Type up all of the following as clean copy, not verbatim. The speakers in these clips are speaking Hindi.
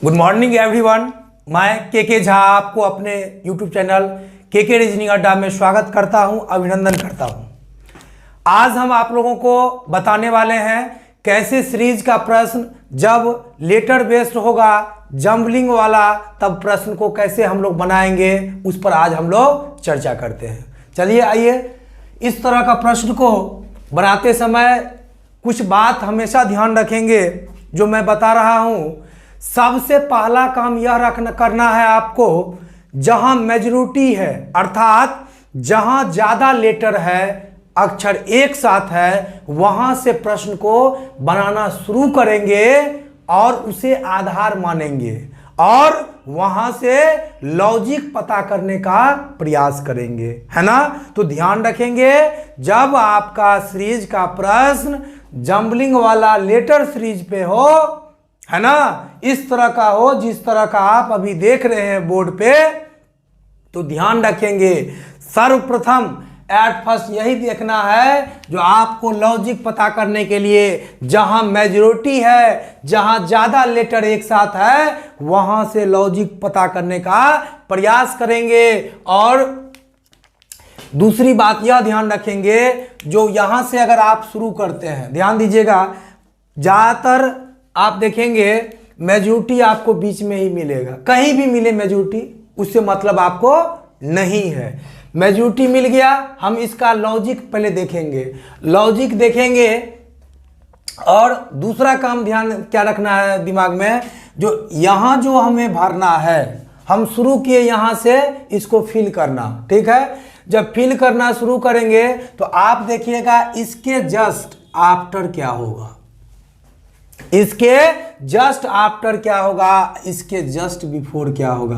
Good morning everyone. मैं के झा आपको अपने यूट्यूब चैनल के रीजनिंग अड्डा में स्वागत करता हूं, अभिनंदन करता हूं। आज हम आप लोगों को बताने वाले हैं कैसे सीरीज का प्रश्न जब लेटर बेस्ड होगा, जम्बलिंग वाला, तब प्रश्न को कैसे हम लोग बनाएंगे, उस पर आज हम लोग चर्चा करते हैं। चलिए आइए, इस तरह का प्रश्न को बनाते समय कुछ बात हमेशा ध्यान रखेंगे जो मैं बता रहा हूं। सबसे पहला काम यह करना है आपको, जहां मेजॉरिटी है अर्थात जहां ज्यादा लेटर है, अक्षर एक साथ है, वहां से प्रश्न को बनाना शुरू करेंगे और उसे आधार मानेंगे और वहां से लॉजिक पता करने का प्रयास करेंगे, है ना। तो ध्यान रखेंगे, जब आपका सीरीज का प्रश्न जम्बलिंग वाला लेटर सीरीज पे हो, है ना, इस तरह का हो जिस तरह का आप अभी देख रहे हैं बोर्ड पे, तो ध्यान रखेंगे सर्वप्रथम एट फर्स्ट यही देखना है जो आपको लॉजिक पता करने के लिए, जहां मेजॉरिटी है, जहां ज्यादा लेटर एक साथ है, वहां से लॉजिक पता करने का प्रयास करेंगे। और दूसरी बात यह ध्यान रखेंगे, जो यहां से अगर आप शुरू करते हैं, ध्यान दीजिएगा, ज्यादातर आप देखेंगे मेजॉरिटी आपको बीच में ही मिलेगा, कहीं भी मिले मेजॉरिटी उससे मतलब आपको नहीं है। मेजॉरिटी मिल गया, हम इसका लॉजिक पहले देखेंगे, लॉजिक देखेंगे। और दूसरा काम ध्यान क्या रखना है दिमाग में, जो यहां जो हमें भरना है, हम शुरू किए यहां से, इसको फिल करना, ठीक है। जब फिल करना शुरू करेंगे तो आप देखिएगा इसके जस्ट आफ्टर क्या होगा, इसके जस्ट आफ्टर क्या होगा, इसके जस्ट बिफोर क्या होगा।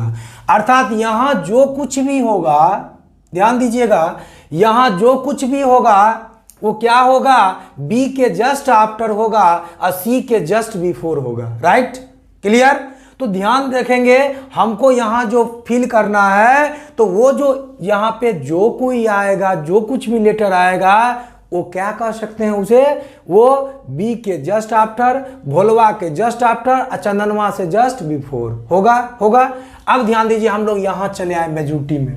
अर्थात यहां जो कुछ भी होगा, ध्यान दीजिएगा, यहां जो कुछ भी होगा वो क्या होगा, बी के जस्ट आफ्टर होगा और सी के जस्ट बिफोर होगा। Right, clear. तो ध्यान रखेंगे, हमको यहां जो फिल करना है, तो वो जो यहां पे जो कोई आएगा, जो कुछ भी लेटर आएगा, वो क्या कह सकते हैं उसे, वो बी के जस्ट आफ्टर, भोलवा के जस्ट आफ्टर, चंदनवा से जस्ट बिफोर होगा। अब ध्यान दीजिए, हम लोग यहां चले आए मेजॉरिटी में,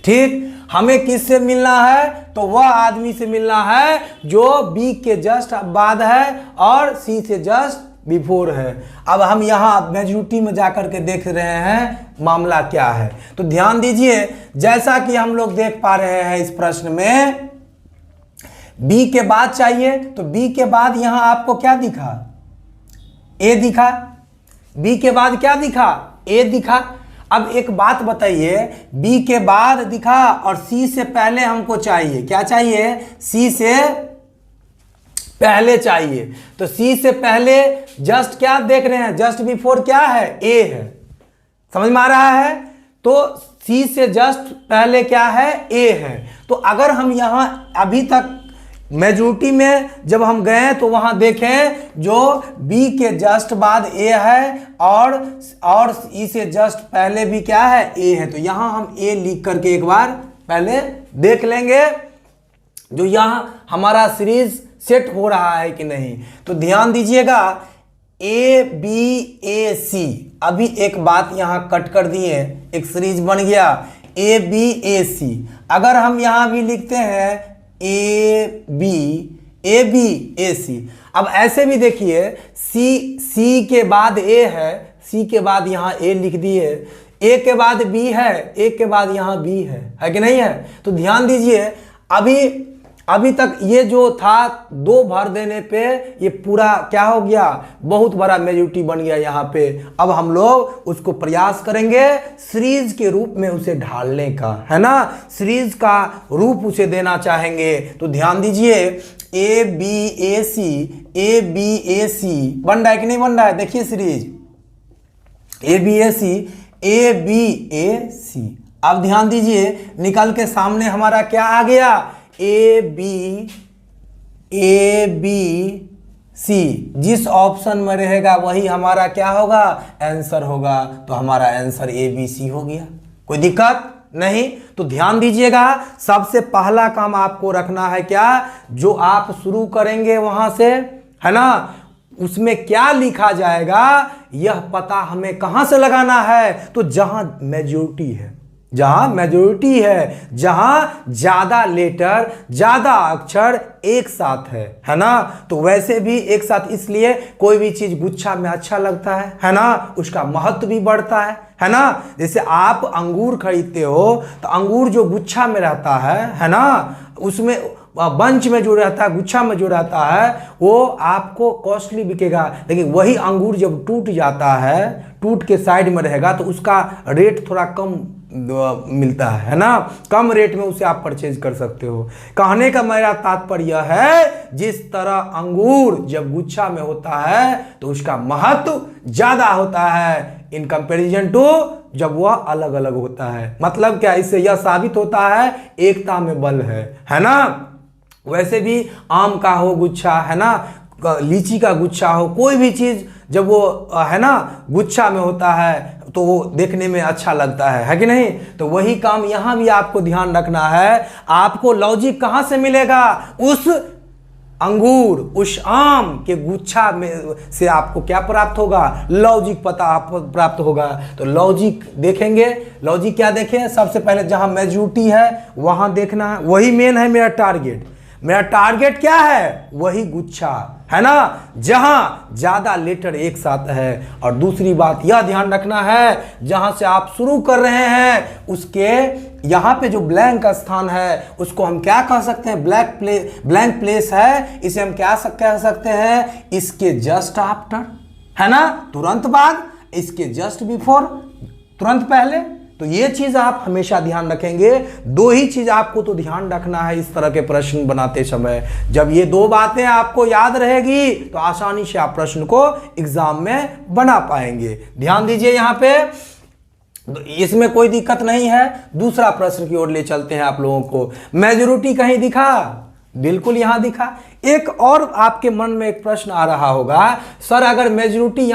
ठीक। हमें किससे मिलना है, तो वह आदमी से मिलना है जो बी के जस्ट बाद है और सी से जस्ट बिफोर है। अब हम यहां मेजॉरिटी में जाकर के देख रहे हैं मामला क्या है। तो ध्यान दीजिए, जैसा कि हम लोग देख पा रहे हैं इस प्रश्न में, बी के बाद चाहिए, तो बी के बाद यहां आपको क्या दिखा, ए दिखा। बी के बाद क्या दिखा, ए दिखा। अब एक बात बताइए, बी के बाद दिखा और सी से पहले हमको चाहिए, क्या चाहिए, सी से पहले चाहिए। तो सी से पहले जस्ट क्या देख रहे हैं, जस्ट बिफोर क्या है, ए है। समझ में आ रहा है। तो सी से जस्ट पहले क्या है, ए है। तो अगर हम यहां अभी तक मेजॉरिटी में जब हम गए तो वहां देखें जो बी के जस्ट बाद ए है और ई से जस्ट पहले भी क्या है, ए है। तो यहां हम ए लिख करके एक बार पहले देख लेंगे जो यहां हमारा सीरीज सेट हो रहा है कि नहीं। तो ध्यान दीजिएगा, ए बी ए सी, अभी एक बात यहां कट कर दिए, एक सीरीज बन गया ए बी ए सी। अगर हम यहां भी लिखते हैं ए बी ए सी, अब ऐसे भी देखिए, सी के बाद ए है, सी के बाद यहां ए लिख दिए, ए के बाद बी है, ए के बाद यहां बी है कि नहीं है। तो ध्यान दीजिए, अभी तक ये जो था दो भर देने पे ये पूरा क्या हो गया, बहुत बड़ा मेजॉरिटी बन गया यहाँ पे। अब हम लोग उसको प्रयास करेंगे सीरीज के रूप में उसे ढालने का, है ना, सीरीज का रूप उसे देना चाहेंगे। तो ध्यान दीजिए, ए बी ए सी बन रहा है कि नहीं बन रहा है, देखिए सीरीज ए बी ए सी। अब ध्यान दीजिए, निकल के सामने हमारा क्या आ गया, ए बी सी। जिस ऑप्शन में रहेगा वही हमारा क्या होगा, आंसर होगा। तो हमारा आंसर ए बी सी हो गया, कोई दिक्कत नहीं। तो ध्यान दीजिएगा, सबसे पहला काम आपको रखना है क्या, जो आप शुरू करेंगे वहां से, है ना, उसमें क्या लिखा जाएगा यह पता हमें कहां से लगाना है, तो जहां मेजॉरिटी है, जहां मेजॉरिटी है, जहां ज्यादा लेटर ज्यादा अक्षर एक साथ है ना। तो वैसे भी एक साथ, इसलिए कोई भी चीज गुच्छा में अच्छा लगता है ना, उसका महत्व भी बढ़ता है ना। जैसे आप अंगूर खरीदते हो तो अंगूर जो गुच्छा में रहता है ना, उसमें बंच में जो रहता है, गुच्छा में जो रहता है, वो आपको कॉस्टली बिकेगा। लेकिन वही अंगूर जब टूट जाता है, टूट के साइड में रहेगा, तो उसका रेट थोड़ा कम मिलता है ना, कम रेट में उसे आप परचेज कर सकते हो। कहने का मेरा तात्पर्य है, जिस तरह अंगूर जब गुच्छा में होता है तो उसका महत्व ज्यादा होता है इन कंपैरिजन टू जब वह अलग अलग होता है। मतलब क्या, इससे यह साबित होता है एकता में बल है ना। वैसे भी आम का हो गुच्छा है ना, लीची का गुच्छा हो, कोई भी चीज जब वो है ना गुच्छा में होता है तो वो देखने में अच्छा लगता है कि नहीं। तो वही काम यहां भी आपको ध्यान रखना है। आपको लॉजिक कहां से मिलेगा, उस अंगूर, उस आम के गुच्छा में से आपको क्या प्राप्त होगा, लॉजिक पता प्राप्त होगा। तो लॉजिक देखेंगे, लॉजिक क्या देखें, सबसे पहले जहां मेजॉरिटी है वहां देखना है, वही मेन है मेरा टारगेट। मेरा टारगेट क्या है, वही गुच्छा है ना, जहां ज्यादा लेटर एक साथ है। और दूसरी बात यह ध्यान रखना है, जहां से आप शुरू कर रहे हैं उसके यहां पे जो ब्लैंक स्थान है उसको हम क्या कह सकते हैं, ब्लैंक प्लेस है, इसे हम क्या कह सकते हैं, इसके जस्ट आफ्टर है ना, तुरंत बाद, इसके जस्ट बिफोर, तुरंत पहले। तो ये चीज आप हमेशा ध्यान रखेंगे। दो ही चीज आपको तो ध्यान रखना है इस तरह के प्रश्न बनाते समय। जब ये दो बातें आपको याद रहेगी तो आसानी से आप प्रश्न को एग्जाम में बना पाएंगे। ध्यान दीजिए यहां पे, इसमें कोई दिक्कत नहीं है। दूसरा प्रश्न की ओर ले चलते हैं आप लोगों को। मेजॉरिटी कहीं दिखा, बिल्कुल यहां दिखा। एक और आपके मन में एक प्रश्न आ रहा होगा, सर अगर मेजॉरिटी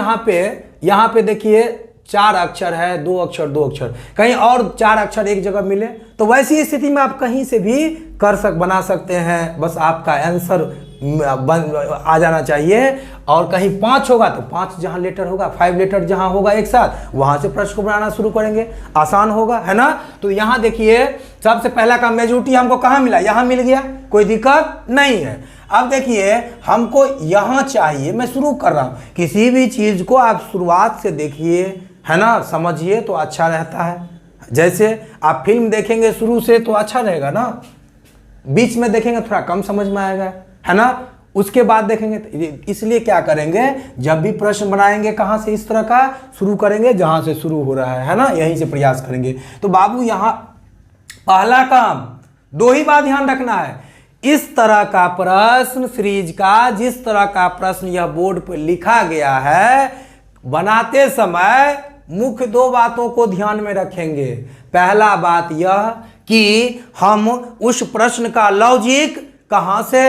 यहां पे देखिए 4 अक्षर है, 2 अक्षर 2 अक्षर, कहीं और 4 अक्षर एक जगह मिले, तो वैसी स्थिति में आप कहीं से भी बना सकते हैं। बस आपका आंसर आ जाना चाहिए। और कहीं 5 होगा तो 5 जहां लेटर होगा, 5 लेटर जहां होगा एक साथ, वहां से प्रश्न को बनाना शुरू करेंगे, आसान होगा है ना। तो यहां देखिए सबसे पहला का मेजॉरिटी हमको कहां मिला, यहां मिल गया, कोई दिक्कत नहीं है। अब देखिए हमको यहां चाहिए, मैं शुरू कर रहा हूं, किसी भी चीज को आप शुरुआत से देखिए है ना, समझिए तो अच्छा रहता है। जैसे आप फिल्म देखेंगे शुरू से तो अच्छा रहेगा ना, बीच में देखेंगे थोड़ा कम समझ में आएगा है ना, उसके बाद देखेंगे तो इसलिए क्या करेंगे, जब भी प्रश्न बनाएंगे कहां से इस तरह का शुरू करेंगे, जहां से शुरू हो रहा है ना, यहीं से प्रयास करेंगे। तो बाबू यहां पहला काम, 2 ही बात ध्यान रखना है, इस तरह का प्रश्न सीरीज का, जिस तरह का प्रश्न यह बोर्ड पर लिखा गया है, बनाते समय मुख्य 2 बातों को ध्यान में रखेंगे। पहला बात यह कि हम उस प्रश्न का लॉजिक कहां से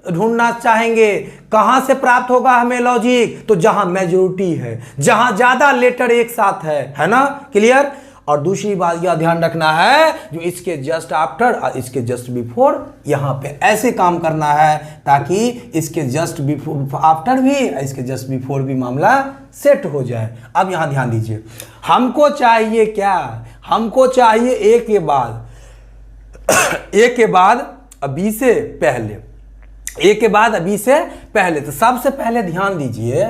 ढूंढना चाहेंगे, कहां से प्राप्त होगा हमें लॉजिक, तो जहां मेजॉरिटी है, जहां ज्यादा लेटर एक साथ है ना, क्लियर। और दूसरी बात यह ध्यान रखना है, जो इसके जस्ट आफ्टर और इसके जस्ट बिफोर, यहां पे ऐसे काम करना है ताकि इसके जस्ट बिफोर आफ्टर भी, इसके जस्ट बिफोर भी मामला सेट हो जाए। अब यहां ध्यान दीजिए, हमको चाहिए क्या, हमको चाहिए ए के बाद ए के बाद बी से पहले, ए के बाद बी से पहले। तो सबसे पहले ध्यान दीजिए,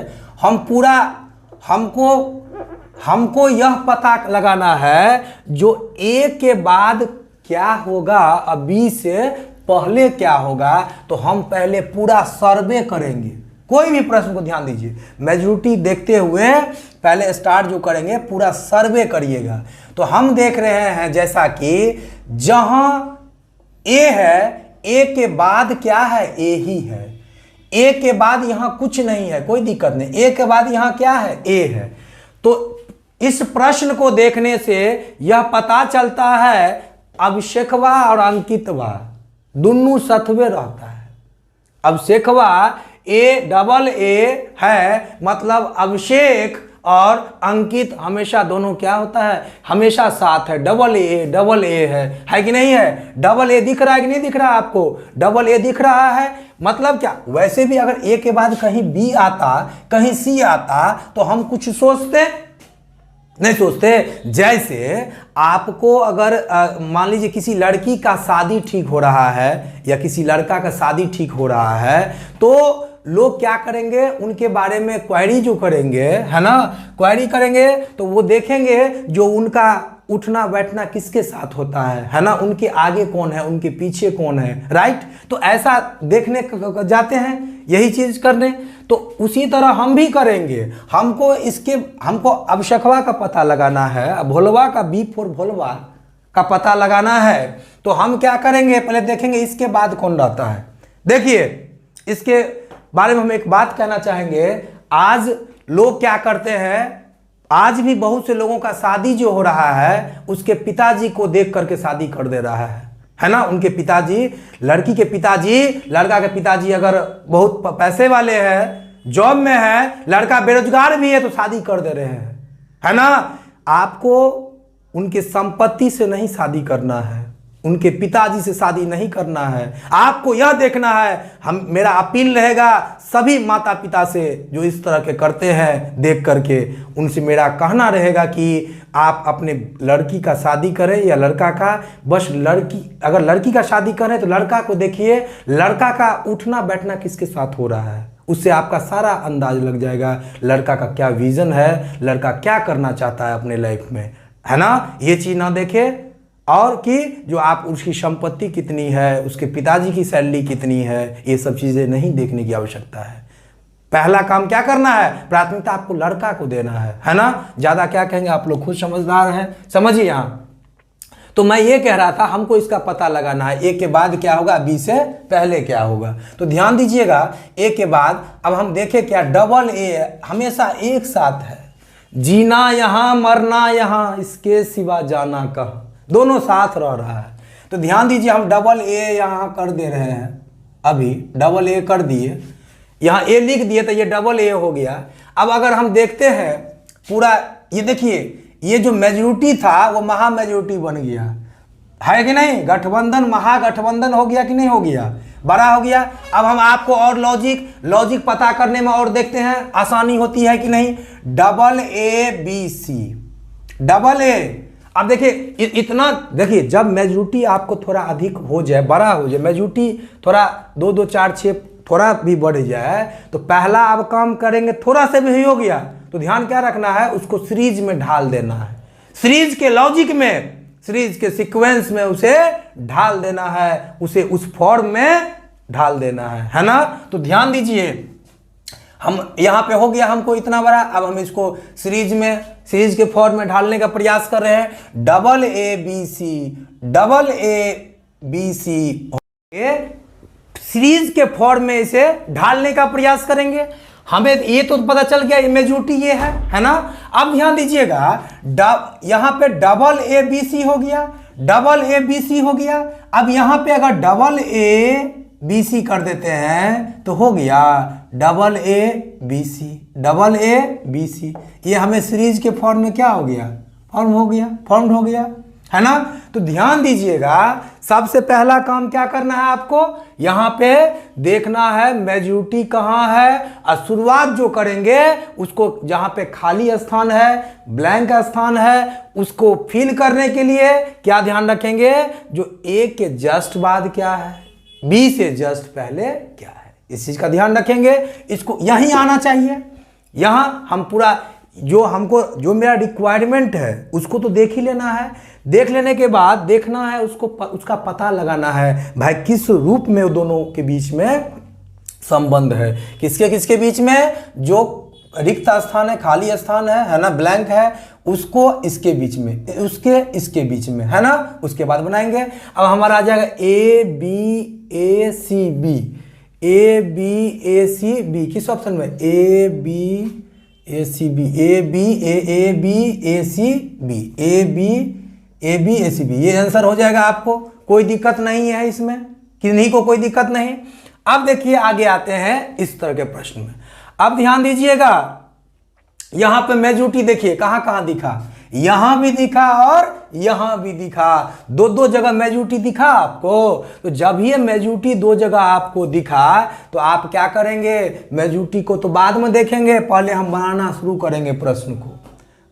हमको यह पता लगाना है जो ए के बाद क्या होगा और बी से पहले क्या होगा। तो हम पहले पूरा सर्वे करेंगे, कोई भी प्रश्न को ध्यान दीजिए, मेजॉरिटी देखते हुए पहले स्टार्ट जो करेंगे पूरा सर्वे करिएगा। तो हम देख रहे हैं जैसा कि जहां ए है, ए के बाद क्या है, ए ही है, ए के बाद यहां कुछ नहीं है, कोई दिक्कत नहीं, ए के बाद यहां क्या है, ए है। तो इस प्रश्न को देखने से यह पता चलता है अभिषेकवा और अंकितवा दोनों सत्वे रहता है। अभिषेकवा A है, मतलब अभिषेक और अंकित हमेशा दोनों क्या होता है, हमेशा साथ है, डबल ए है कि नहीं है। डबल ए दिख रहा है कि नहीं दिख रहा है आपको, डबल ए दिख रहा है, मतलब क्या, वैसे भी अगर ए के बाद कहीं बी आता, कहीं सी आता, तो हम कुछ सोचते नहीं सोचते। जैसे आपको अगर मान लीजिए किसी लड़की का शादी ठीक हो रहा है या किसी लड़का का शादी ठीक हो रहा है, तो लोग क्या करेंगे, उनके बारे में क्वेरी जो करेंगे, है ना, क्वेरी करेंगे, तो वो देखेंगे जो उनका उठना बैठना किसके साथ होता है ना, उनके आगे कौन है, उनके पीछे कौन है, राइट। तो ऐसा देखने जाते हैं, यही चीज करने। तो उसी तरह हम भी करेंगे। हमको अवशखवा का पता लगाना है, भोलवा का बी फॉर भोलवा का पता लगाना है। तो हम क्या करेंगे, पहले देखेंगे इसके बाद कौन रहता है। देखिए, इसके बारे में हम एक बात कहना चाहेंगे। आज लोग क्या करते हैं, आज भी बहुत से लोगों का शादी जो हो रहा है उसके पिताजी को देख करके शादी कर दे रहा है ना। उनके पिताजी, लड़की के पिताजी, लड़का के पिताजी अगर बहुत पैसे वाले हैं, जॉब में है, लड़का बेरोजगार भी है, तो शादी कर दे रहे हैं, है ना। आपको उनके संपत्ति से नहीं शादी करना है, उनके पिताजी से शादी नहीं करना है। आपको यह देखना है, मेरा अपील रहेगा सभी माता पिता से जो इस तरह के करते हैं, देख करके उनसे मेरा कहना रहेगा कि आप अपने लड़की का शादी करें या लड़का का, बस अगर लड़की का शादी करें तो लड़का को देखिए, लड़का का उठना बैठना किसके साथ हो रहा है, उससे आपका सारा अंदाज लग जाएगा लड़का का क्या विजन है, लड़का क्या करना चाहता है अपने लाइफ में, है ना। ये चीज ना देखे, और कि जो आप उसकी संपत्ति कितनी है, उसके पिताजी की सैलरी कितनी है, ये सब चीजें नहीं देखने की आवश्यकता है। पहला काम क्या करना है, प्राथमिकता आपको लड़का को देना है ना। ज्यादा क्या कहेंगे, आप लोग खुद समझदार हैं, समझिए। यहाँ तो मैं ये कह रहा था, हमको इसका पता लगाना है, ए के बाद क्या होगा, बी से पहले क्या होगा। तो ध्यान दीजिएगा, ए के बाद अब हम देखें क्या, डबल ए हमेशा एक साथ है। जीना यहाँ मरना यहाँ, इसके सिवा जाना कहाँ, दोनों साथ रह रहा है। तो ध्यान दीजिए, हम डबल ए यहाँ कर दे रहे हैं, अभी डबल ए कर दिए, यहाँ ए लिख दिए तो ये डबल ए हो गया। अब अगर हम देखते हैं पूरा, ये देखिए, ये जो मेजोरिटी था वो महा मेजोरिटी बन गया है कि नहीं, गठबंधन महागठबंधन हो गया कि नहीं हो गया, बड़ा हो गया। अब हम आपको और लॉजिक पता करने में और देखते हैं, आसानी होती है कि नहीं। Double A B C, double A. अब देखिए इतना, देखिए जब मेजोरिटी आपको थोड़ा अधिक हो जाए, बड़ा हो जाए, मेजोरिटी थोड़ा 2 2 4 6 थोड़ा भी बढ़ जाए, तो पहला अब काम करेंगे, थोड़ा से भी हो गया तो ध्यान क्या रखना है, उसको सीरीज में ढाल देना है, सीरीज के लॉजिक में, सीरीज के सीक्वेंस में उसे ढाल देना है, उसे उस फॉर्म में ढाल देना है ना। तो ध्यान दीजिए, हम यहाँ पे हो गया हमको इतना बड़ा, अब हम इसको सीरीज के फॉर्म में ढालने का प्रयास कर रहे हैं। Double A B C, double A B C, series के फॉर्म में इसे ढालने का प्रयास करेंगे। हमें ये तो पता चल गया मेजोरिटी ये है ना। अब ध्यान दीजिएगा, यहाँ पे डबल ए बी सी हो गया, डबल ए बी सी हो गया। अब यहाँ पे अगर डबल ए बी सी कर देते हैं तो हो गया double A B C, double A B C. ये हमें सीरीज के फॉर्म में क्या हो गया, फॉर्म हो गया है ना। तो ध्यान दीजिएगा, सबसे पहला काम क्या करना है आपको, यहाँ पे देखना है मेजोरिटी कहाँ है, और शुरुआत जो करेंगे उसको जहाँ पे खाली स्थान है, ब्लैंक स्थान है, उसको फिल करने के लिए क्या ध्यान रखेंगे, जो ए के जस्ट बाद क्या है, बी से जस्ट पहले क्या है, इस चीज का ध्यान रखेंगे। इसको यहीं आना चाहिए, यहाँ हम पूरा जो मेरा रिक्वायरमेंट है उसको तो देख ही लेना है। देख लेने के बाद देखना है उसका पता लगाना है, भाई किस रूप में दोनों के बीच में संबंध है, किसके बीच में, जो रिक्त स्थान है, खाली स्थान है ना, ब्लैंक है, उसको इसके बीच में, इसके बीच में, है ना। उसके बाद बनाएंगे। अब हमारा आ जाएगा A B A C B, A B A C B, किस ऑप्शन में, A B A C B, A B A C B, A B A C B, ये आंसर हो जाएगा आपको। कोई दिक्कत नहीं है इसमें, किन्हीं को कोई दिक्कत नहीं। अब देखिए आगे आते हैं इस तरह के प्रश्न में। अब ध्यान दीजिएगा, यहां पे मेजोरिटी देखिए कहां कहां दिखा, यहां भी दिखा और यहां भी दिखा, दो दो जगह मेजॉरिटी दिखा आपको। तो जब ये मेजॉरिटी दो जगह आपको दिखा तो आप क्या करेंगे, मेजॉरिटी को तो बाद में देखेंगे, पहले हम बनाना शुरू करेंगे प्रश्न को,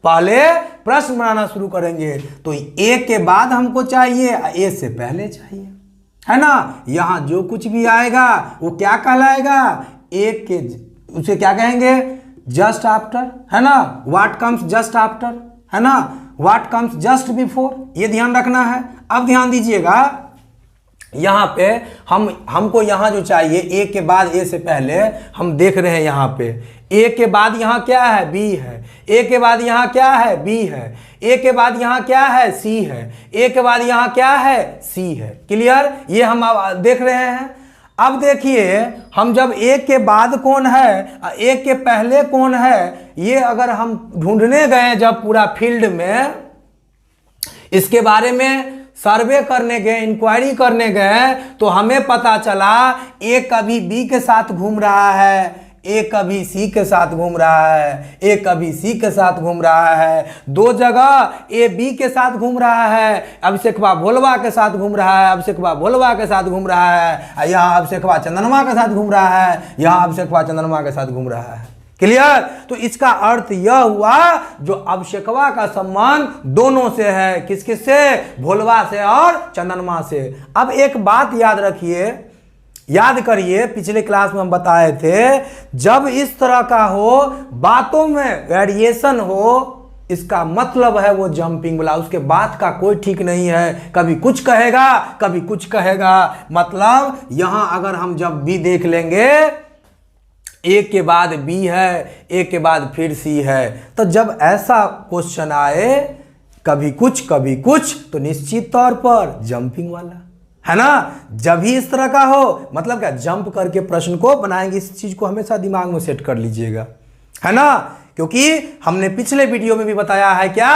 पहले प्रश्न बनाना शुरू करेंगे। तो ए के बाद हमको चाहिए, ए से पहले चाहिए, है ना। यहां जो कुछ भी आएगा वो क्या कहलाएगा, ए के, उसे क्या कहेंगे, जस्ट आफ्टर, है ना। व्हाट कम्स जस्ट आफ्टर, है ना, व्हाट कम्स जस्ट बिफोर, ये ध्यान रखना है। अब ध्यान दीजिएगा, यहां पे हमको यहां जो चाहिए, ए के बाद, ए से पहले हम देख रहे हैं यहां पे ए के बाद यहां क्या है, बी है, ए के बाद यहां क्या है, बी है, ए के बाद यहां क्या है, सी है, ए के बाद यहां क्या है, सी है। क्लियर, ये हम अब देख रहे हैं। अब देखिए, हम जब ए के बाद कौन है, ए के पहले कौन है, ये अगर हम ढूंढने गए जब पूरा फील्ड में, इसके बारे में सर्वे करने गए, इंक्वायरी करने गए, तो हमें पता चला ए कभी बी के साथ घूम रहा है, ए कभी सी के साथ घूम रहा है, ए कभी सी के साथ घूम रहा है, दो जगह ए बी के साथ घूम रहा है, अभिषेकवा भोलवा के साथ घूम रहा है, अभिषेकवा भोलवा के साथ घूम रहा है, यहाँ अभिषेकवा चंदनमा के साथ घूम रहा है, यहाँ अभिषेकवा चंदनमा के साथ घूम रहा है। क्लियर, तो इसका अर्थ यह हुआ जो अभिषेकवा का संबंध दोनों से है, किस किस से, भोलवा से और चंदनमा से। अब एक बात याद रखिए, याद करिए, पिछले क्लास में हम बताए थे, जब इस तरह का हो, बातों में वेरिएशन हो, इसका मतलब है वो जंपिंग वाला, उसके बात का कोई ठीक नहीं है, कभी कुछ कहेगा कभी कुछ कहेगा। मतलब यहां अगर हम जब बी देख लेंगे, ए के बाद बी है, ए के बाद फिर सी है, तो जब ऐसा क्वेश्चन आए, कभी कुछ, तो निश्चित तौर पर जंपिंग वाला, है ना। जब भी इस तरह का हो, मतलब क्या, जंप करके प्रश्न को बनाएंगे। इस चीज को हमेशा दिमाग में सेट कर लीजिएगा, है ना, क्योंकि हमने पिछले वीडियो में भी बताया है क्या,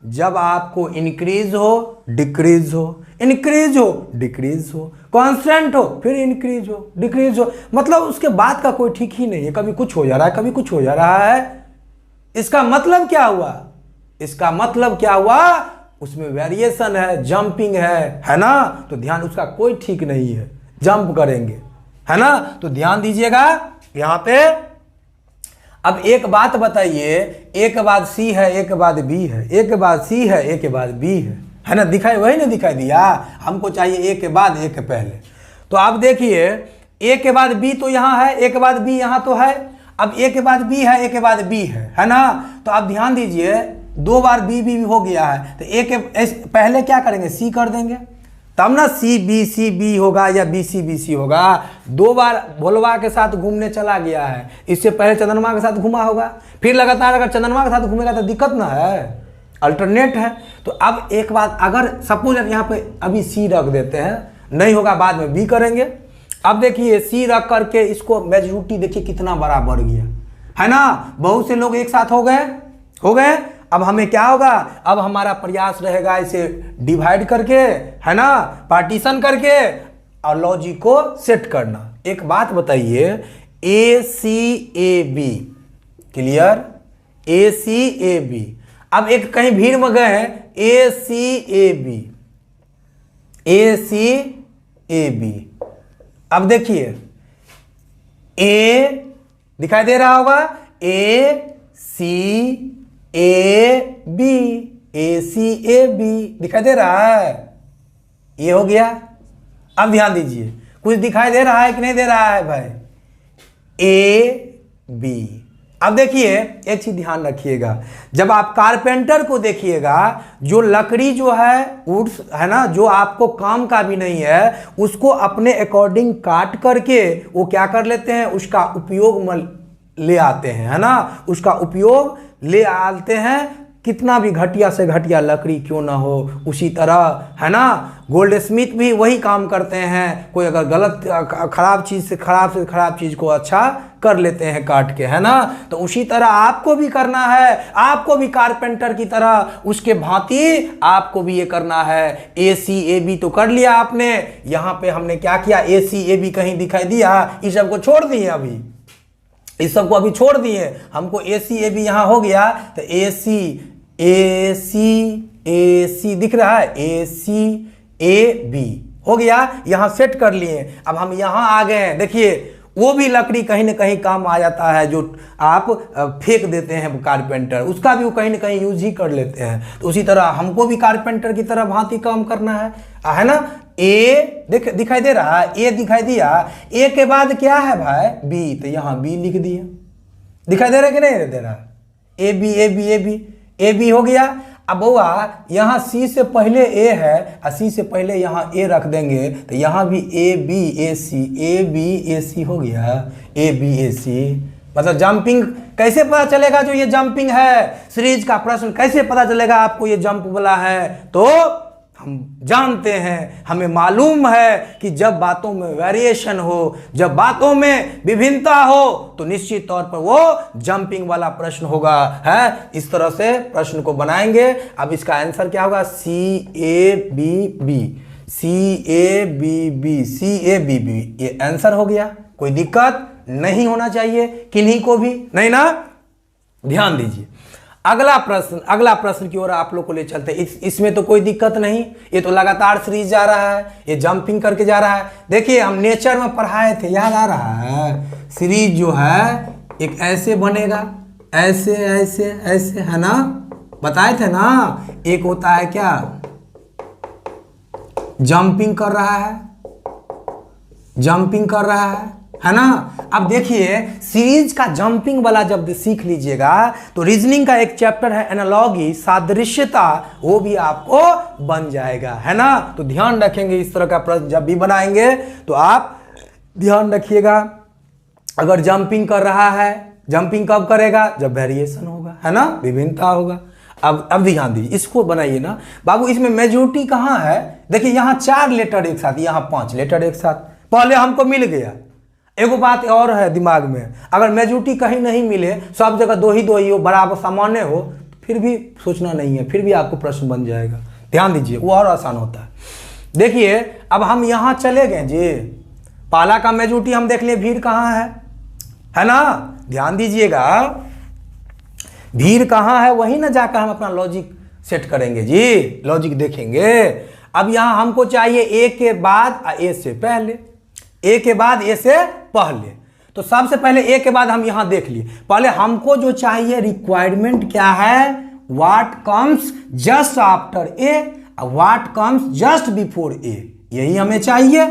जब आपको इंक्रीज हो, डिक्रीज हो, इंक्रीज हो, डिक्रीज हो, कांस्टेंट हो, फिर इंक्रीज हो, डिक्रीज हो, मतलब उसके बाद का कोई ठीक ही नहीं है, कभी कुछ हो जा रहा है, कभी कुछ हो जा रहा है। इसका मतलब क्या हुआ, इसका मतलब क्या हुआ, उसमें वेरिएशन है, जंपिंग है ना। तो ध्यान, उसका कोई ठीक नहीं है, जंप करेंगे, है ना। तो ध्यान दीजिएगा यहां पे। अब एक बात बताइए, ए के बाद सी है, ए के बाद बी है, ए के बाद सी है, ए के बाद बी है ना, दिखाई, वही ना दिखाई दिया, हमको चाहिए ए के बाद, ए के पहले। तो आप देखिए, ए के बाद बी तो यहां है, ए के बाद बी यहां तो है, अब ए के बाद बी है, ए के बाद बी है ना। तो आप ध्यान दीजिए, दो बार बी बी हो गया है, तो ए के पहले क्या करेंगे, सी कर देंगे, तब ना सी बी होगा या बी सी होगा। दो बार भोलवा के साथ घूमने चला गया है, इससे पहले चंदनमा के साथ घूमा होगा, फिर लगातार अगर चंदनमा के साथ घूमेगा तो दिक्कत ना है, अल्टरनेट है। तो अब एक बात, अगर सपोज यहाँ पे अभी सी रख देते हैं, नहीं होगा बाद में बी करेंगे। अब देखिए, सी रख करके इसको मेजॉरिटी देखिए कितना बड़ा बढ़ गया, है ना, बहुत से लोग एक साथ हो गए। अब हमें क्या होगा, अब हमारा प्रयास रहेगा इसे डिवाइड करके, है ना, पार्टीशन करके और लॉजिक को सेट करना। एक बात बताइए, A C A B, clear, A C A B. अब एक कहीं भीड़ में गए हैं, ए C A B, A C A B. अब देखिए, ए दिखाई दे रहा होगा, ए C A B, A C A B दिखाई दे रहा है, ये हो गया। अब ध्यान दीजिए, कुछ दिखाई दे रहा है कि नहीं दे रहा है भाई, ए बी। अब देखिए, एक चीज ध्यान रखिएगा, जब आप कारपेंटर को देखिएगा, जो लकड़ी जो है, वुड्स है ना, जो आपको काम का भी नहीं है, उसको अपने अकॉर्डिंग काट करके वो क्या कर लेते हैं, उसका उपयोग ले आते हैं, है ना, उसका उपयोग ले आते हैं, कितना भी घटिया से घटिया लकड़ी क्यों ना हो। उसी तरह, है ना, गोल्ड स्मिथ भी वही काम करते हैं, कोई अगर गलत खराब चीज़ से खराब चीज़ को अच्छा कर लेते हैं काट के, है ना। तो उसी तरह आपको भी करना है, आपको भी कारपेंटर की तरह उसके भांति आपको भी ये करना है। ए सी ए बी तो कर लिया आपने, यहाँ पे हमने क्या किया, ए सी ए बी कहीं दिखाई दिया, इस सबको छोड़ दिए, अभी इस सबको अभी छोड़ दिए, हमको ए सी ए बी यहाँ हो गया, तो ए सी AC दिख रहा है, ACAB हो गया, यहां सेट कर लिए। अब हम यहां आ गए हैं, देखिए वो भी लकड़ी कहीं ना कहीं काम आ जाता है, जो आप फेंक देते हैं कारपेंटर, उसका भी वो कहीं ना कहीं यूज ही कर लेते हैं। तो उसी तरह हमको भी कारपेंटर की तरह भांति काम करना है ना। ए दिखाई दे रहा है, ए दिखाई दिया, ए के बाद क्या है भाई, बी, तो यहाँ बी लिख दिया। दिखाई दे रहा है कि नहीं दे रहा, A B A B A B, A B हो गया। अब बउआ यहाँ सी से पहले ए है और सी से पहले यहाँ ए रख देंगे, तो यहाँ भी ए B A C, A B A सी हो गया, ए बी ए सी। मतलब जंपिंग कैसे पता चलेगा, जो ये जंपिंग है, सीरीज का प्रश्न कैसे पता चलेगा आपको ये जंप वाला है, तो हम जानते हैं, हमें मालूम है कि जब बातों में वेरिएशन हो, जब बातों में विभिन्नता हो, तो निश्चित तौर पर वो जंपिंग वाला प्रश्न होगा, है। इस तरह से प्रश्न को बनाएंगे। अब इसका आंसर क्या होगा, CABB, CABB, CABB, ये आंसर हो गया। कोई दिक्कत नहीं होना चाहिए किन्हीं को भी, नहीं ना। ध्यान दीजिए, अगला प्रश्न की ओर आप लोग को ले चलते हैं। इसमें तो कोई दिक्कत नहीं, ये तो लगातार सीरीज जा रहा है, ये जंपिंग करके जा रहा है। देखिए हम नेचर में पढ़ाए थे, याद आ रहा है, सीरीज जो है एक ऐसे बनेगा, ऐसे ऐसे ऐसे, है ना, बताए थे ना। एक होता है क्या, जंपिंग कर रहा है, जंपिंग कर रहा है ना। अब देखिए सीरीज का जंपिंग वाला जब सीख लीजिएगा, तो रीजनिंग का एक चैप्टर है एनालॉगी, सादृश्यता, वो भी आपको बन जाएगा, है ना। तो ध्यान रखेंगे, इस तरह का प्रश्न जब भी बनाएंगे तो आप ध्यान रखिएगा। अगर जंपिंग कर रहा है, जंपिंग कब करेगा, जब वेरिएशन होगा, है ना, विभिन्नता होगा। अब ध्यान दीजिए, इसको बनाइए ना बाबू। इसमें मेजोरिटी कहाँ है, देखिए यहाँ 4 लेटर एक साथ, यहाँ 5 लेटर एक साथ, पहले हमको मिल गया। एगो बात और है दिमाग में, अगर मेजोरिटी कहीं नहीं मिले, सब जगह दो ही हो, बराबर सामान्य हो, तो फिर भी सोचना नहीं है, फिर भी आपको प्रश्न बन जाएगा। ध्यान दीजिए, वो और आसान होता है। देखिए अब हम यहाँ चले गए जी, पाला का मेजोरिटी हम देख लिए, भीड़ कहाँ है ना। ध्यान दीजिएगा, भीड़ कहाँ है, वही ना जाकर हम अपना लॉजिक सेट करेंगे जी, लॉजिक देखेंगे। अब यहाँ हमको चाहिए ए के बाद ए से पहले, ए के बाद ए से पहले। तो सबसे पहले ए के बाद हम यहां देख लिए, पहले हमको जो चाहिए रिक्वायरमेंट क्या है, what comes just after A, what comes just before A, यही हमें चाहिए।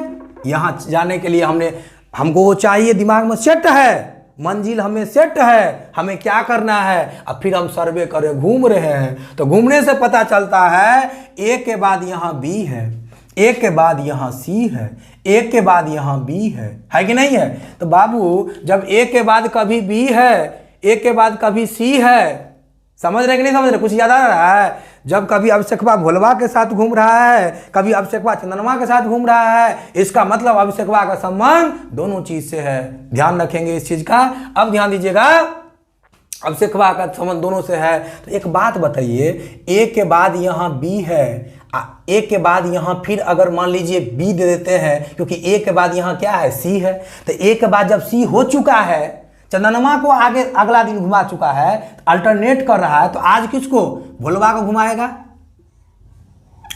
यहां जाने के लिए हमको वो चाहिए, दिमाग में सेट है, मंजिल हमें सेट है, हमें क्या करना है। अब फिर हम सर्वे करे घूम रहे हैं, तो घूमने से पता चलता है ए के बाद यहाँ बी है, ए के बाद यहाँ सी है, ए के बाद यहाँ बी है कि नहीं है। तो बाबू जब ए के बाद कभी बी है, ए के बाद कभी सी है, समझ रहे कि नहीं समझ रहे, कुछ याद आ रहा है। जब कभी अभिषेकवा भोलवा के साथ घूम रहा है, कभी अभिषेकवा चंदनवा के साथ घूम रहा है, इसका मतलब अभिषेकवा का संबंध दोनों चीज से है। ध्यान रखेंगे इस चीज का। अब ध्यान दीजिएगा, अभिषेकवा का संबंध दोनों से है। तो एक बात बताइए, ए के बाद यहाँ बी है, ए के बाद यहाँ फिर अगर मान लीजिए बी दे देते हैं, क्योंकि ए के बाद यहाँ क्या है, सी है। तो ए के बाद जब सी हो चुका है, चंदनमा को आगे अगला दिन घुमा चुका है, अल्टरनेट कर रहा है, तो आज किसको, भोलवा को घुमाएगा,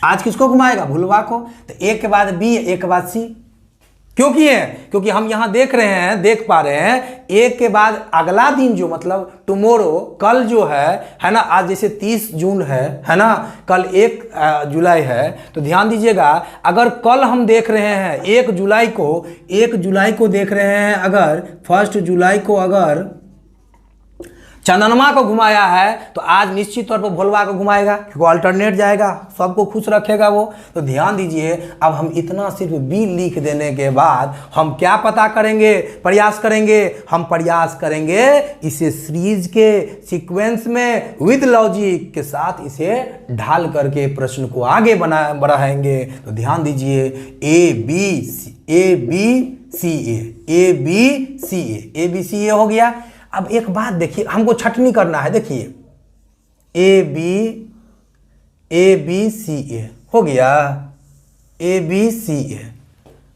आज किसको घुमाएगा, भोलवा को। तो ए के बाद बी, ए के बाद सी, क्यों किए, क्योंकि हम यहां देख रहे हैं, देख पा रहे हैं, एक के बाद अगला दिन जो मतलब टुमोरो, कल जो है ना, आज जैसे 30 जून है ना, कल 1 जुलाई है। तो ध्यान दीजिएगा, अगर कल हम देख रहे हैं 1 जुलाई को देख रहे हैं, अगर 1 जुलाई को अगर चंदनमा को घुमाया है, तो आज निश्चित तौर पर भोलवा को घुमाएगा, क्योंकि अल्टरनेट जाएगा, सबको खुश रखेगा वो। तो ध्यान दीजिए, अब हम इतना सिर्फ बी लिख देने के बाद हम क्या पता करेंगे, प्रयास करेंगे, हम प्रयास करेंगे इसे सीरीज के सीक्वेंस में विद लॉजिक के साथ इसे ढाल करके प्रश्न को आगे बढ़ाएंगे। तो ध्यान दीजिए, ए बी सी ए हो गया। अब एक बात देखिए, हमको छटनी करना है, देखिए ए बी सी ए हो गया, ए बी सी ए।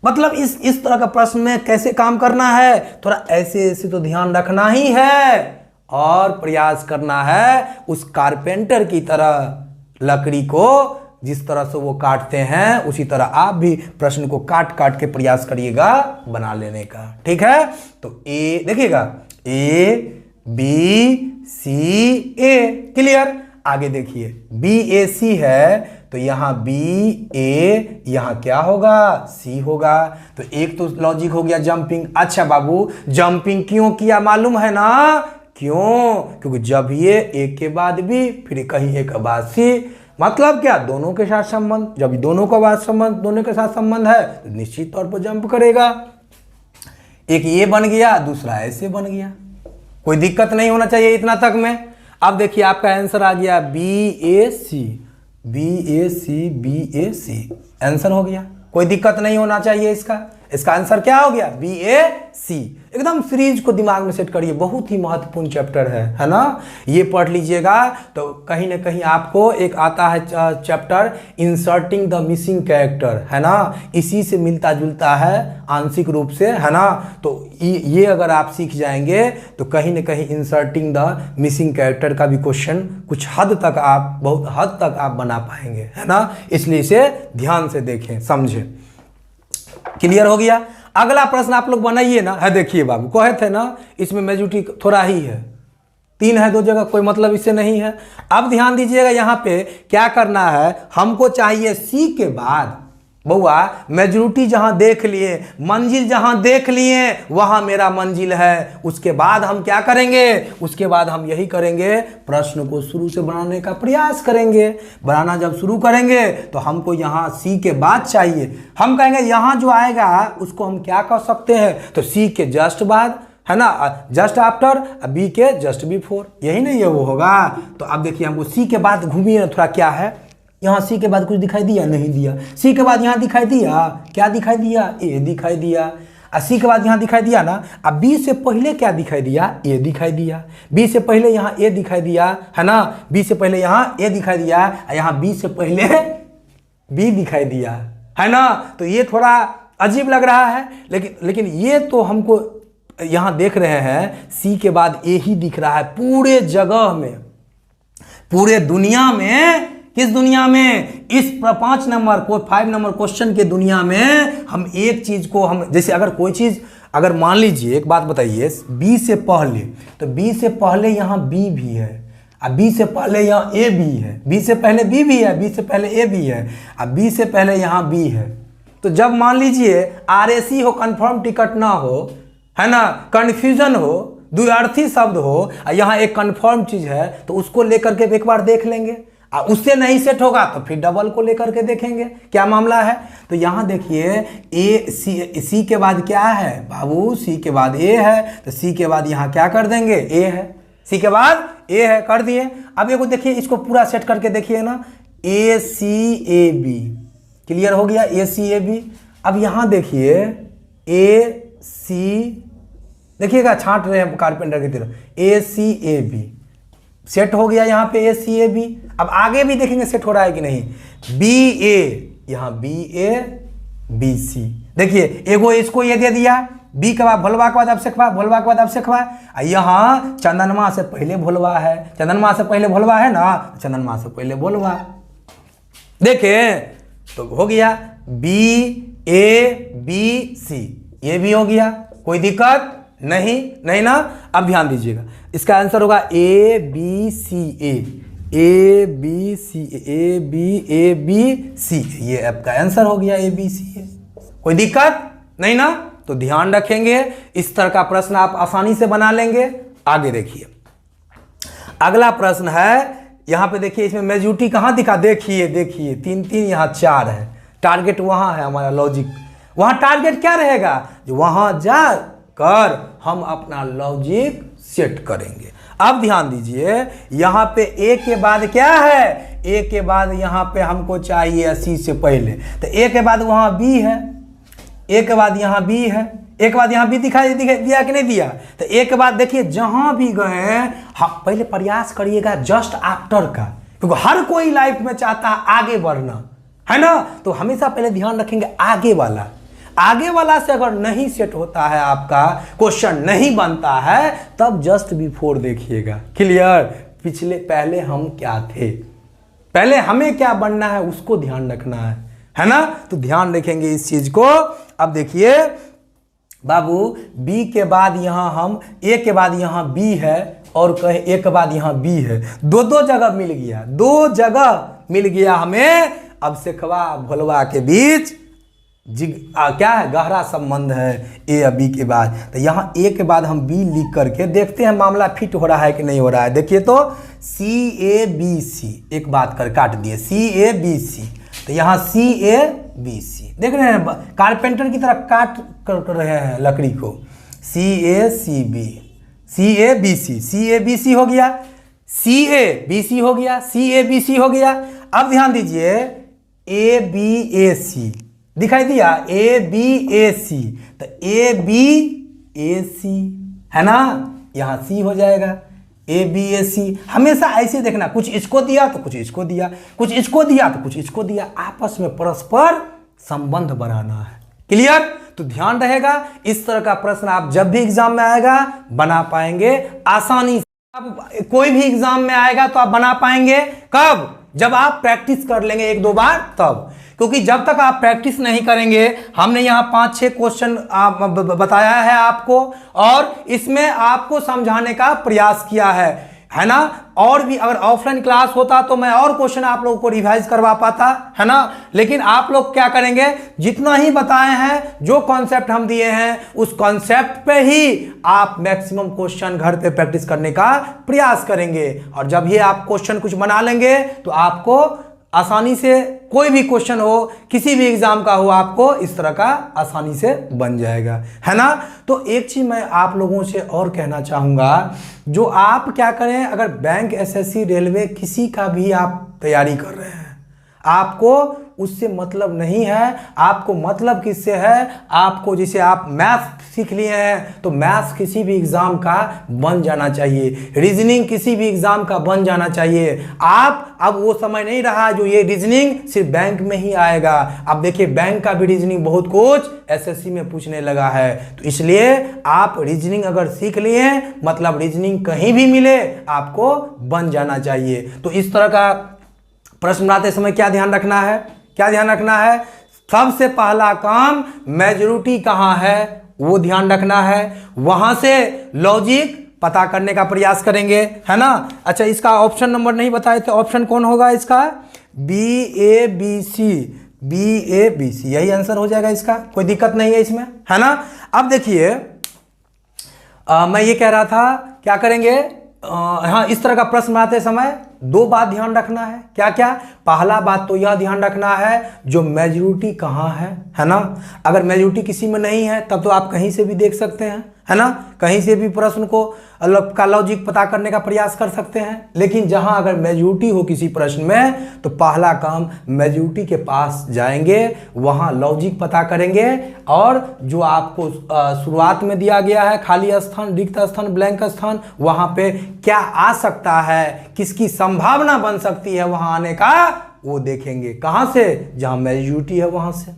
मतलब इस तरह का प्रश्न में कैसे काम करना है, थोड़ा ऐसे ऐसे तो ध्यान रखना ही है, और प्रयास करना है उस कारपेंटर की तरह लकड़ी को जिस तरह से वो काटते हैं उसी तरह आप भी प्रश्न को काट काट के प्रयास करिएगा बना लेने का। ठीक है, तो ए देखिएगा, ए बी सी ए, क्लियर। आगे देखिए बी ए सी है तो यहाँ बी ए, यहाँ क्या होगा, सी होगा। तो एक तो लॉजिक हो गया जंपिंग। अच्छा बाबू, जंपिंग क्यों किया मालूम है ना? क्यों? क्योंकि जब ये एक के बाद बी फिर कहीं एक के बाद सी, मतलब क्या, दोनों के साथ संबंध। जब दोनों का बाद संबंध, दोनों के साथ संबंध है तो निश्चित तौर पर जंप करेगा। एक ये बन गया, दूसरा ऐसे बन गया, कोई दिक्कत नहीं होना चाहिए इतना तक में। अब देखिए आपका आंसर आ गया B A C, B A C, B A C answer हो गया, कोई दिक्कत नहीं होना चाहिए। इसका आंसर क्या हो गया, बी ए सी। एकदम सीरीज को दिमाग में सेट करिए, बहुत ही महत्वपूर्ण चैप्टर है ना। ये पढ़ लीजिएगा तो कहीं ना कहीं आपको एक आता है chapter inserting the missing character, है ना, इसी से मिलता जुलता है आंशिक रूप से, है ना। तो ये अगर आप सीख जाएंगे तो कहीं ना कहीं इंसर्टिंग द मिसिंग कैरेक्टर का भी क्वेश्चन कुछ हद तक आप, बहुत हद तक आप बना पाएंगे, है ना। इसलिए इसे ध्यान से देखें, समझें। क्लियर हो गया। अगला प्रश्न आप लोग बनाइए ना। है देखिए बाबू, कहे थे ना इसमें मेजॉरिटी थोड़ा ही है, 3 है 2 जगह, कोई मतलब इससे नहीं है। अब ध्यान दीजिएगा, यहाँ पे क्या करना है, हमको चाहिए सी के बाद बउआ मेजॉरिटी जहां देख लिए, मंजिल जहां देख लिए वहां मेरा मंजिल है। उसके बाद हम क्या करेंगे, उसके बाद हम यही करेंगे, प्रश्न को शुरू से बनाने का प्रयास करेंगे। बनाना जब शुरू करेंगे तो हमको यहाँ सी के बाद चाहिए। हम कहेंगे यहाँ जो आएगा उसको हम क्या कर सकते हैं, तो सी के जस्ट बाद, है ना, जस्ट आफ्टर, बी के जस्ट बिफोर, यही नहीं है वो होगा। तो अब देखिए हमको सी के बाद घूमिए थोड़ा, क्या है यहाँ सी के बाद कुछ दिखाई दिया, नहीं दिया। सी के बाद यहाँ दिखाई दिया, क्या दिखाई दिया, ए दिखाई दिया। सी के बाद यहाँ दिखाई दिया ना। अब बी से पहले क्या दिखाई दिया, ए दिखाई दिया। बी से पहले यहाँ ए दिखाई दिया, है ना, बी से पहले यहाँ ए दिखाई दिया, यहाँ बी से पहले बी दिखाई दिया, है ना। तो ये थोड़ा अजीब लग रहा है, लेकिन ये तो हमको यहाँ देख रहे हैं सी के बाद ए ही दिख रहा है पूरे जगह में, पूरे दुनिया में। किस दुनिया में, इस 5 नंबर को 5 नंबर क्वेश्चन के दुनिया में हम एक चीज को, हम जैसे अगर कोई चीज, अगर मान लीजिए एक बात बताइए, बी से पहले, तो बी से पहले यहाँ बी भी है, अब बी से पहले यहाँ ए भी है, बी से पहले बी भी है, बी से पहले ए भी है, अब बी से पहले यहाँ बी है। तो जब मान लीजिए RAC हो, कंफर्म टिकट ना हो, है ना, कन्फ्यूजन हो, द्व्यर्थी शब्द हो, यहाँ एक कंफर्म चीज है, तो उसको लेकर के एक बार देख लेंगे। उससे नहीं सेट होगा तो फिर डबल को लेकर के देखेंगे क्या मामला है। तो यहाँ देखिए ए सी के बाद क्या है बाबू, सी के बाद ए है, तो सी के बाद यहाँ क्या कर देंगे, ए है, सी के बाद ए है, कर दिए। अब ये को देखिए, इसको पूरा सेट करके देखिए ना, ए सी ए बी, क्लियर हो गया, ए सी ए बी। अब यहाँ देखिए ए सी, देखिएगा छांट रहे हैं कारपेंटर की तरह, ए सी ए बी सेट हो गया यहाँ पे, ए सी ए बी। अब आगे भी देखेंगे सेट हो रहा है कि नहीं, बी ए, यहाँ बी ए बी सी, देखिए एगो इसको ये दे दिया, बी के बाद भोलवा के बाद अभिषेकवा, भोलवा के बाद अभिषेकवा, यहाँ चंदनमा से पहले भोलवा है, चंदनमा से पहले भोलवा है ना, चंदनमा से पहले भोलवा, देखें तो हो गया बी ए बी सी, ये भी हो गया, कोई दिक्कत नहीं ना। अब ध्यान दीजिएगा, इसका आंसर होगा A B C A, A B C A B C, ये आपका आंसर हो गया ए बी सी ए, कोई दिक्कत नहीं ना। तो ध्यान रखेंगे, इस तरह का प्रश्न आप आसानी से बना लेंगे। आगे देखिए अगला प्रश्न है, यहाँ पे देखिए इसमें मेजॉरिटी कहाँ दिखा, देखिए 3 यहाँ 4 है, टारगेट वहाँ है हमारा लॉजिक, वहाँ टारगेट क्या रहेगा, जो वहाँ जाकर हम अपना लॉजिक सेट करेंगे। अब ध्यान दीजिए, यहाँ पे ए के बाद क्या है, ए के बाद यहाँ पे हमको चाहिए सी से पहले, तो ए के बाद वहाँ बी है, ए के बाद यहाँ बी है, ए के बाद यहाँ बी दिखाई दिया कि नहीं दिया। तो ए के बाद देखिए जहाँ भी गए, हाँ पहले प्रयास करिएगा जस्ट आफ्टर का, क्योंकि हर कोई लाइफ में चाहता है आगे बढ़ना, है ना। तो हमेशा पहले ध्यान रखेंगे आगे वाला, आगे वाला से अगर नहीं सेट होता है, आपका क्वेश्चन नहीं बनता है, तब जस्ट बिफोर देखिएगा। क्लियर? पहले हम क्या थे, पहले हमें क्या बनना है उसको ध्यान रखना है ना। तो ध्यान रखेंगे इस चीज को। अब देखिए बाबू, बी के बाद यहां हम ए के बाद यहां बी है और कहे ए के बाद यहां बी है, दो जगह मिल गया, दो जगह मिल गया हमें। अब सेखवा भोलवा के बीच क्या है, गहरा संबंध है ए और बी के बाद। तो यहाँ ए के बाद हम बी लिख करके देखते हैं मामला फिट हो रहा है कि नहीं हो रहा है। देखिए तो सी ए बी सी, एक बात कर काट दिए, सी ए बी सी। तो यहाँ सी ए बी सी देख रहे हैं, कारपेंटर की तरह काट कर रहे हैं लकड़ी को। C A C B, C A B C, C A B C हो गया, सी ए बी सी हो गया, सी ए बी सी हो गया। अब ध्यान दीजिए ए बी ए सी दिखाई दिया, ए बी ए सी। तो ए बी ए सी है ना, यहां सी हो जाएगा, ए बी ए सी। हमेशा ऐसे देखना, कुछ इसको दिया तो कुछ इसको दिया, कुछ इसको दिया तो कुछ इसको दिया, आपस में परस्पर संबंध बनाना है। क्लियर? तो ध्यान रहेगा, इस तरह का प्रश्न आप जब भी एग्जाम में आएगा बना पाएंगे आसानी से। आप कोई भी एग्जाम में आएगा तो आप बना पाएंगे कब? जब आप प्रैक्टिस कर लेंगे एक दो बार तब। क्योंकि जब तक आप प्रैक्टिस नहीं करेंगे, हमने यहाँ 5-6 क्वेश्चन बताया है आपको और इसमें आपको समझाने का प्रयास किया है ना। और भी अगर ऑफलाइन क्लास होता तो मैं और क्वेश्चन आप लोगों को रिवाइज करवा पाता, है ना। लेकिन आप लोग क्या करेंगे, जितना ही बताए हैं, जो कॉन्सेप्ट हम दिए हैं उस कॉन्सेप्ट पे ही आप मैक्सिमम क्वेश्चन घर पे प्रैक्टिस करने का प्रयास करेंगे। और जब ये आप क्वेश्चन कुछ बना लेंगे तो आपको आसानी से कोई भी क्वेश्चन हो, किसी भी एग्जाम का हो, आपको इस तरह का आसानी से बन जाएगा, है ना। तो एक चीज मैं आप लोगों से और कहना चाहूंगा, जो आप क्या करें, अगर बैंक, एसएससी, रेलवे किसी का भी आप तैयारी कर रहे हैं, आपको उससे मतलब नहीं है। आपको मतलब किससे है? आपको, जैसे आप मैथ्स सीख लिए हैं तो मैथ्स किसी भी एग्जाम का बन जाना चाहिए, रीजनिंग किसी भी एग्जाम का बन जाना चाहिए। आप अब वो समय नहीं रहा जो ये रीजनिंग सिर्फ बैंक में ही आएगा। अब देखिए बैंक का भी रीजनिंग बहुत कुछ एसएससी में पूछने लगा है। तो इसलिए आप रीजनिंग अगर सीख लिए, मतलब रीजनिंग कहीं भी मिले आपको बन जाना चाहिए। तो इस तरह का प्रश्न बनाते समय क्या ध्यान रखना है, क्या ध्यान रखना है? सबसे पहला काम मेजॉरिटी कहाँ है वो ध्यान रखना है, वहां से लॉजिक पता करने का प्रयास करेंगे, है ना। अच्छा, इसका ऑप्शन नंबर नहीं बताए थे, ऑप्शन कौन होगा इसका? B A B C, B A B C, यही आंसर हो जाएगा इसका, कोई दिक्कत नहीं है इसमें, है ना। अब देखिए मैं ये कह रहा था, क्या करेंगे, हाँ, इस तरह का प्रश्न बनाते समय दो बात ध्यान रखना है। क्या क्या? पहला बात तो यह ध्यान रखना है जो मेजॉरिटी कहाँ है ना। अगर मेजॉरिटी किसी में नहीं है तब तो आप कहीं से भी देख सकते हैं, है ना, कहीं से भी प्रश्न को का लॉजिक पता करने का प्रयास कर सकते हैं। लेकिन जहां अगर मेजॉरिटी हो किसी प्रश्न में तो पहला काम मेजॉरिटी के पास जाएंगे, वहां लॉजिक पता करेंगे और जो आपको शुरुआत में दिया गया है खाली स्थान, रिक्त स्थान, ब्लैंक स्थान, वहां पे क्या आ सकता है, किसकी संभावना बन सकती है वहां आने का, वो देखेंगे। कहां से? जहां मेजॉरिटी है वहां से,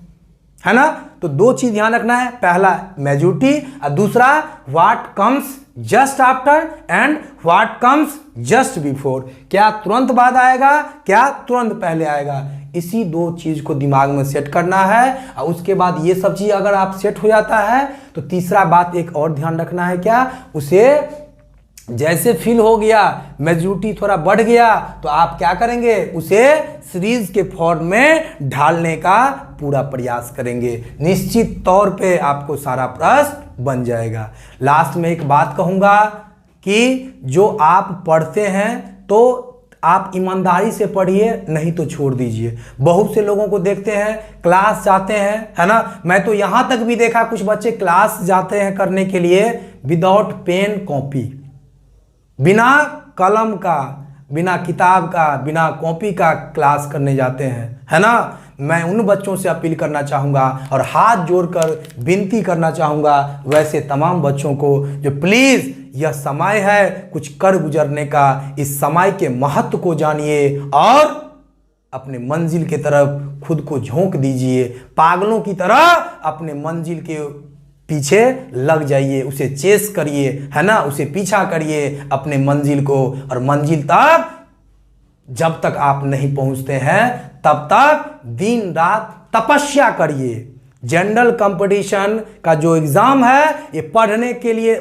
है ना। तो दो चीज ध्यान रखना है, पहला मेजॉरिटी और दूसरा what comes just after and what comes just before. क्या तुरंत बाद आएगा, क्या तुरंत पहले आएगा। इसी दो चीज को दिमाग में सेट करना है। और उसके बाद ये सब चीज अगर आप सेट हो जाता है तो तीसरा बात एक और ध्यान रखना है, क्या, उसे जैसे फील हो गया, मेजॉरिटी थोड़ा बढ़ गया, तो आप क्या करेंगे, उसे सीरीज के फॉर्म में ढालने का पूरा प्रयास करेंगे। निश्चित तौर पे आपको सारा प्रश्न बन जाएगा। लास्ट में एक बात कहूंगा कि जो आप पढ़ते हैं तो आप ईमानदारी से पढ़िए, नहीं तो छोड़ दीजिए। बहुत से लोगों को देखते हैं क्लास जाते हैं, है ना, मैं तो यहां तक भी देखा कुछ बच्चे क्लास जाते हैं करने के लिए विदाउट पेन कॉपी, बिना कलम का, बिना किताब का, बिना कॉपी का क्लास करने जाते हैं, है ना। मैं उन बच्चों से अपील करना चाहूँगा और हाथ जोड़कर विनती करना चाहूँगा वैसे तमाम बच्चों को, जो प्लीज़ यह समय है कुछ कर गुजरने का, इस समय के महत्व को जानिए और अपने मंजिल की तरफ खुद को झोंक दीजिए, पागलों की तरह अपने मंजिल के पीछे लग जाइए, उसे चेस करिए, है ना, उसे पीछा करिए अपने मंजिल को। और मंजिल तक जब तक आप नहीं पहुंचते हैं तब तक दिन रात तपस्या करिए। जनरल कंपटीशन का जो एग्जाम है ये पढ़ने के लिए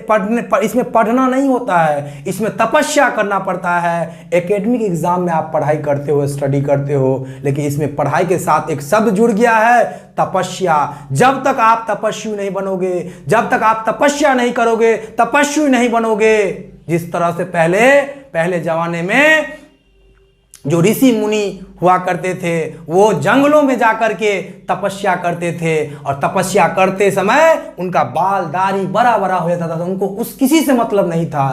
इसमें पढ़ना नहीं होता है, इसमें तपस्या करना पड़ता है। एकेडमिक एग्जाम में आप पढ़ाई करते हो, स्टडी करते हो, लेकिन इसमें पढ़ाई के साथ एक शब्द जुड़ गया है, तपस्या। जब तक आप तपस्वी नहीं बनोगे, जब तक आप तपस्या नहीं करोगे, तपस्वी नहीं बनोगे। जिस तरह से पहले जमाने में जो ऋषि मुनि हुआ करते थे वो जंगलों में जाकर के तपस्या करते थे, और तपस्या करते समय उनका बाल दाढ़ी बड़ा बड़ा हो जाता था, तो उनको उस किसी से मतलब नहीं था।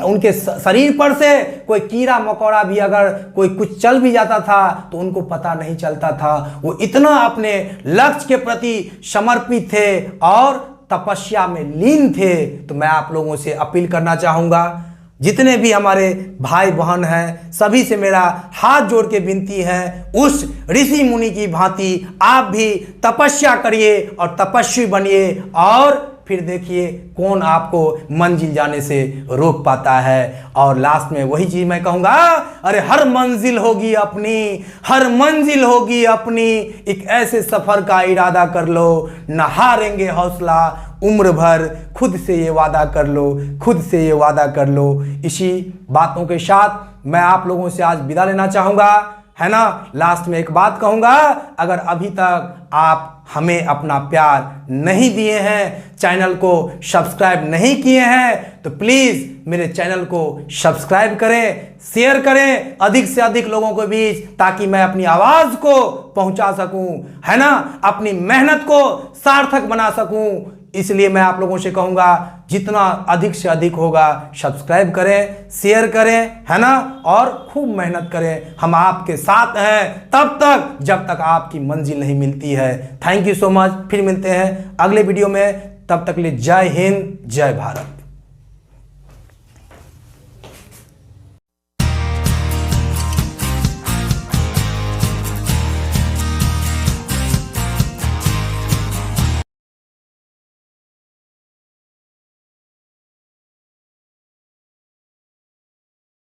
उनके शरीर पर से कोई कीड़ा मकोड़ा भी अगर कोई कुछ चल भी जाता था तो उनको पता नहीं चलता था। वो इतना अपने लक्ष्य के प्रति समर्पित थे और तपस्या में लीन थे। तो मैं आप लोगों से अपील करना चाहूँगा, जितने भी हमारे भाई बहन हैं सभी से मेरा हाथ जोड़ के विनती है, उस ऋषि मुनि की भांति आप भी तपस्या करिए और तपस्वी बनिए, और फिर देखिए कौन आपको मंजिल जाने से रोक पाता है। और लास्ट में वही चीज मैं कहूँगा, अरे हर मंजिल होगी अपनी, हर मंजिल होगी अपनी, एक ऐसे सफर का इरादा कर लो, न हारेंगे हौसला उम्र भर, खुद से ये वादा कर लो, खुद से ये वादा कर लो। इसी बातों के साथ मैं आप लोगों से आज विदा लेना चाहूँगा, है ना। लास्ट में एक बात कहूँगा, अगर अभी तक आप हमें अपना प्यार नहीं दिए हैं, चैनल को सब्सक्राइब नहीं किए हैं, तो प्लीज़ मेरे चैनल को सब्सक्राइब करें, शेयर करें अधिक से अधिक लोगों के बीच, ताकि मैं अपनी आवाज़ को पहुंचा सकूं, है ना, अपनी मेहनत को सार्थक बना सकूं। इसलिए मैं आप लोगों से कहूँगा, जितना अधिक से अधिक होगा सब्सक्राइब करें, शेयर करें, है ना, और खूब मेहनत करें। हम आपके साथ हैं तब तक जब तक आपकी मंजिल नहीं मिलती है। Thank you so much. फिर मिलते हैं अगले वीडियो में, तब तक के लिए जय हिंद, जय भारत।